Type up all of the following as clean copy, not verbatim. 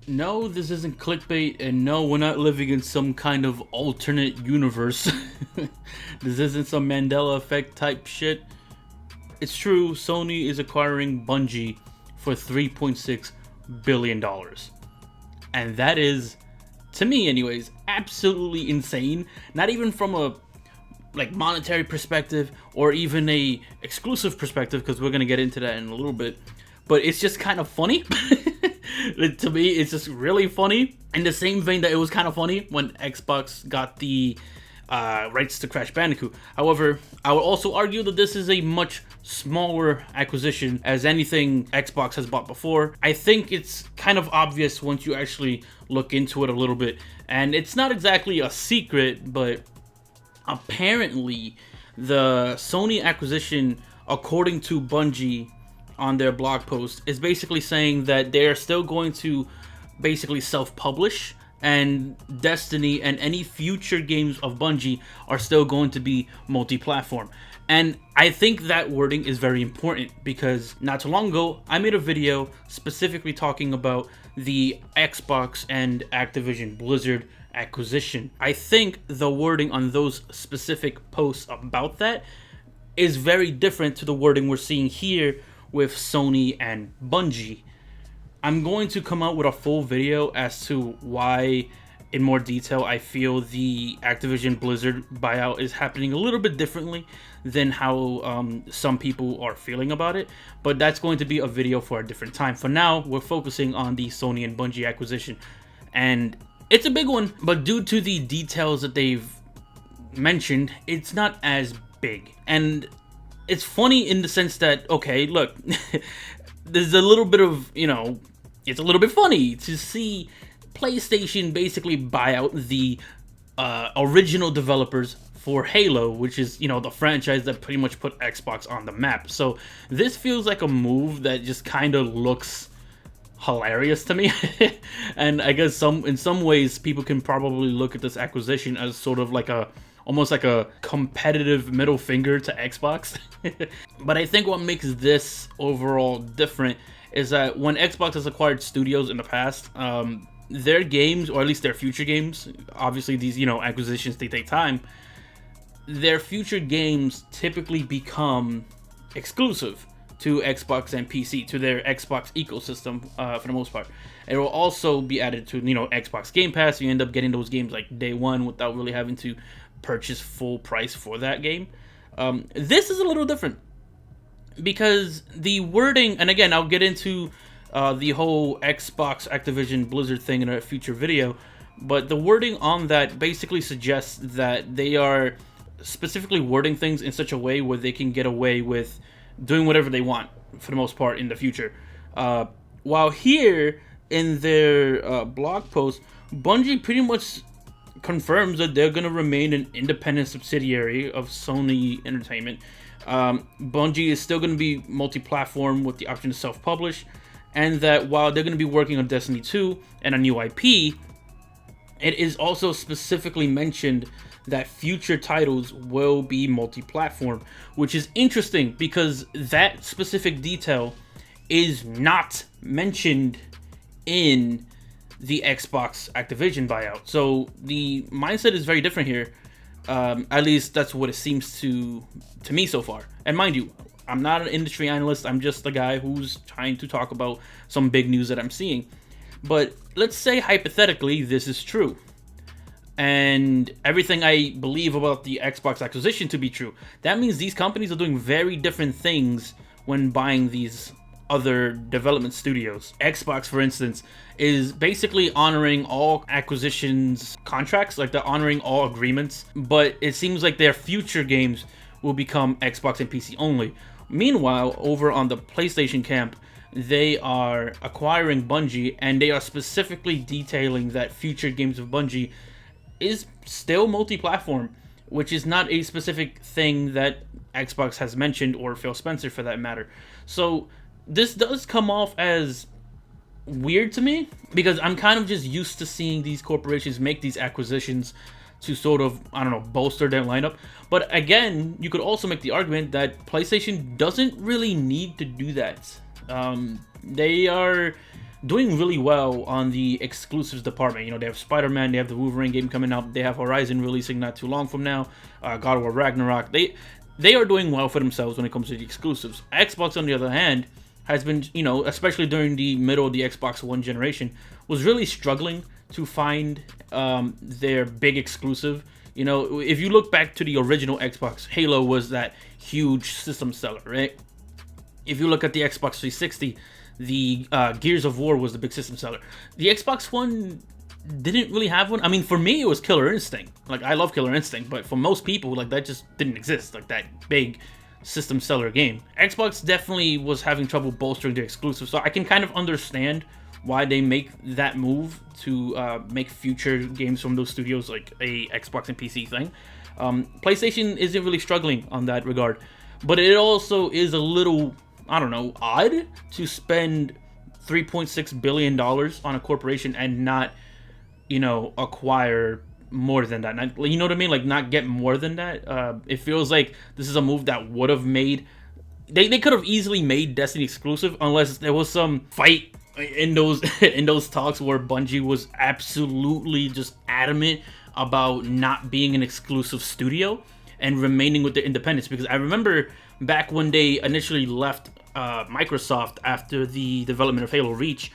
No, this isn't clickbait, and no, we're not living in some kind of alternate universe. This isn't some Mandela effect type shit. It's true, Sony is acquiring Bungie for $3.6 billion. And that is, to me anyways, absolutely insane. Not even from a monetary perspective or even a exclusive perspective, because we're gonna get into that in a little bit. But it's just kind of funny. To me, it's just really funny. In the same vein that it was kind of funny when Xbox got the rights to Crash Bandicoot. However, I would also argue that this is a much smaller acquisition as anything Xbox has bought before. I think it's kind of obvious once you actually look into it a little bit. And it's not exactly a secret, but apparently the Sony acquisition, according to Bungie on their blog post, is basically saying that they're still going to basically self-publish, and Destiny and any future games of Bungie are still going to be multi-platform. And I think that wording is very important, because not too long ago I made a video specifically talking about the Xbox and Activision Blizzard acquisition. I think the wording on those specific posts about that is very different to the wording we're seeing here with Sony and Bungie. I'm going to come out with a full video as to why, in more detail, I feel the Activision Blizzard buyout is happening a little bit differently than how some people are feeling about it. But that's going to be a video for a different time. For now, we're focusing on the Sony and Bungie acquisition. And it's a big one, but due to the details that they've mentioned, it's not as big. And it's funny in the sense that, okay, look, there's a little bit of, it's a little bit funny to see PlayStation basically buy out the original developers for Halo, which is, the franchise that pretty much put Xbox on the map. So this feels like a move that just kind of looks hilarious to me. And I guess in some ways people can probably look at this acquisition as sort of like almost like a competitive middle finger to Xbox. But I think what makes this overall different is that when Xbox has acquired studios in the past, their games, or at least their future games, obviously these, acquisitions, they take time, their future games typically become exclusive to Xbox and PC, to their Xbox ecosystem, for the most part. It will also be added to, Xbox Game Pass. You end up getting those games like day one without really having to purchase full price for that game. This is a little different, because the wording, and again, I'll get into the whole Xbox Activision Blizzard thing in a future video, but the wording on that basically suggests that they are specifically wording things in such a way where they can get away with doing whatever they want for the most part in the future. While here in their blog post, Bungie pretty much confirms that they're going to remain an independent subsidiary of Sony Entertainment. Bungie is still going to be multi-platform with the option to self-publish, and that while they're going to be working on Destiny 2 and a new IP, it is also specifically mentioned that future titles will be multi-platform, which is interesting because that specific detail is not mentioned in the Xbox Activision buyout. So the mindset is very different here. At least that's what it seems to me so far. And mind you, I'm not an industry analyst. I'm just a guy who's trying to talk about some big news that I'm seeing. But let's say hypothetically this is true, and everything I believe about the Xbox acquisition to be true. That means these companies are doing very different things when buying these other development studios. Xbox, for instance, is basically honoring all acquisitions contracts, like they're honoring all agreements, but it seems like their future games will become Xbox and PC only. Meanwhile, over on the PlayStation camp, they are acquiring Bungie, and they are specifically detailing that future games of Bungie is still multi-platform, which is not a specific thing that Xbox has mentioned, or Phil Spencer for that matter. So this does come off as weird to me, because I'm kind of just used to seeing these corporations make these acquisitions to sort of, bolster their lineup. But again, you could also make the argument that PlayStation doesn't really need to do that. They are doing really well on the exclusives department. You know, they have Spider-Man, they have the Wolverine game coming out, they have Horizon releasing not too long from now, God of War Ragnarok. They are doing well for themselves when it comes to the exclusives. Xbox, on the other hand, has been, you know, especially during the middle of the Xbox One generation, was really struggling to find their big exclusive. You know, if you look back to the original Xbox, Halo was that huge system seller, right? If you look at the Xbox 360, the Gears of War was the big system seller. The Xbox One didn't really have one. I mean, for me, it was Killer Instinct. Like, I love Killer Instinct, but for most people, like, that just didn't exist. Like, that big system seller game. Xbox definitely was having trouble bolstering their exclusives, so I can kind of understand why they make that move to make future games from those studios like a Xbox and PC thing. PlayStation isn't really struggling on that regard, but it also is a little, I don't know, odd to spend $3.6 billion on a corporation and not, you know, acquire more than that. Not, you know what I mean? Like, not get more than that. It feels like this is a move that would have made... They could have easily made Destiny exclusive unless there was some fight in those in those talks where Bungie was absolutely just adamant about not being an exclusive studio and remaining with their independence. Because I remember back when they initially left Microsoft after the development of Halo Reach,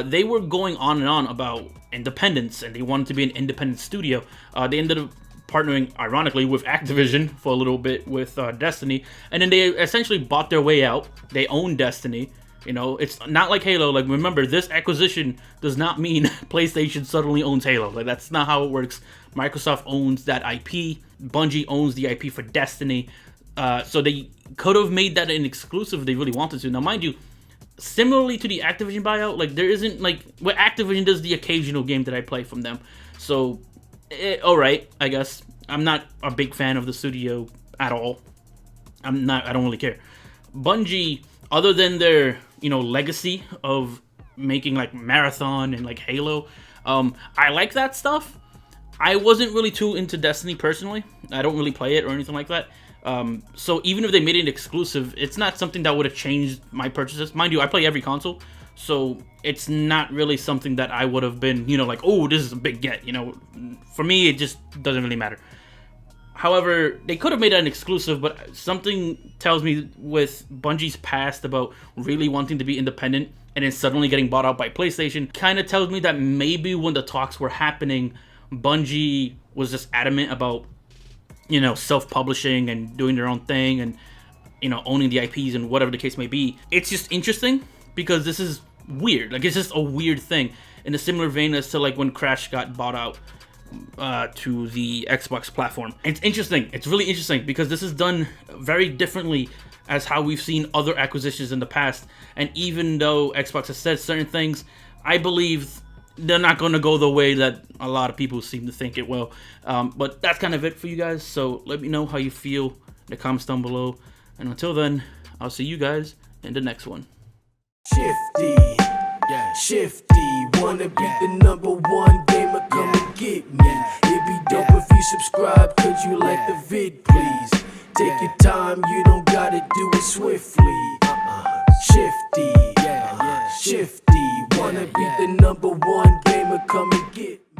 they were going on and on about independence, and they wanted to be an independent studio. They ended up partnering, ironically, with Activision for a little bit with Destiny, and then they essentially bought their way out. They own Destiny. You know, it's not like Halo. Like, remember, this acquisition does not mean PlayStation suddenly owns Halo. Like, that's not how it works. Microsoft owns that IP. Bungie owns the IP for Destiny. So they could have made that an exclusive if they really wanted to. Now, mind you, similarly to the Activision buyout, like, there isn't, like, what Activision does the occasional game that I play from them. So, alright, I guess. I'm not a big fan of the studio at all. I don't really care. Bungie, other than their, you know, legacy of making, like, Marathon and, like, Halo, I like that stuff. I wasn't really too into Destiny personally. I don't really play it or anything like that. So even if they made it exclusive, it's not something that would have changed my purchases. Mind you, I play every console, so it's not really something that I would have been, you know, like, oh, this is a big get, you know. For me, it just doesn't really matter. However, they could have made it an exclusive, but something tells me with Bungie's past about really wanting to be independent and then suddenly getting bought out by PlayStation, kind of tells me that maybe when the talks were happening, Bungie was just adamant about, you know, self-publishing and doing their own thing and, you know, owning the IPs and whatever the case may be. It's just interesting because this is weird. Like, it's just a weird thing in a similar vein as to, like, when Crash got bought out to the Xbox platform. It's interesting. It's really interesting because this is done very differently as how we've seen other acquisitions in the past. And even though Xbox has said certain things, I believe they're not going to go the way that a lot of people seem to think it will. But that's kind of it for you guys. So let me know how you feel in the comments down below. And until then, I'll see you guys in the next one. Shifty, yeah, shifty. Wanna be the #1 gamer? Come and get me. It'd be dope if you subscribe. Could you like the vid, please? Take your time, you don't gotta do it swiftly. Shifty, shifty. Wanna be the #1 gamer? Come and get me.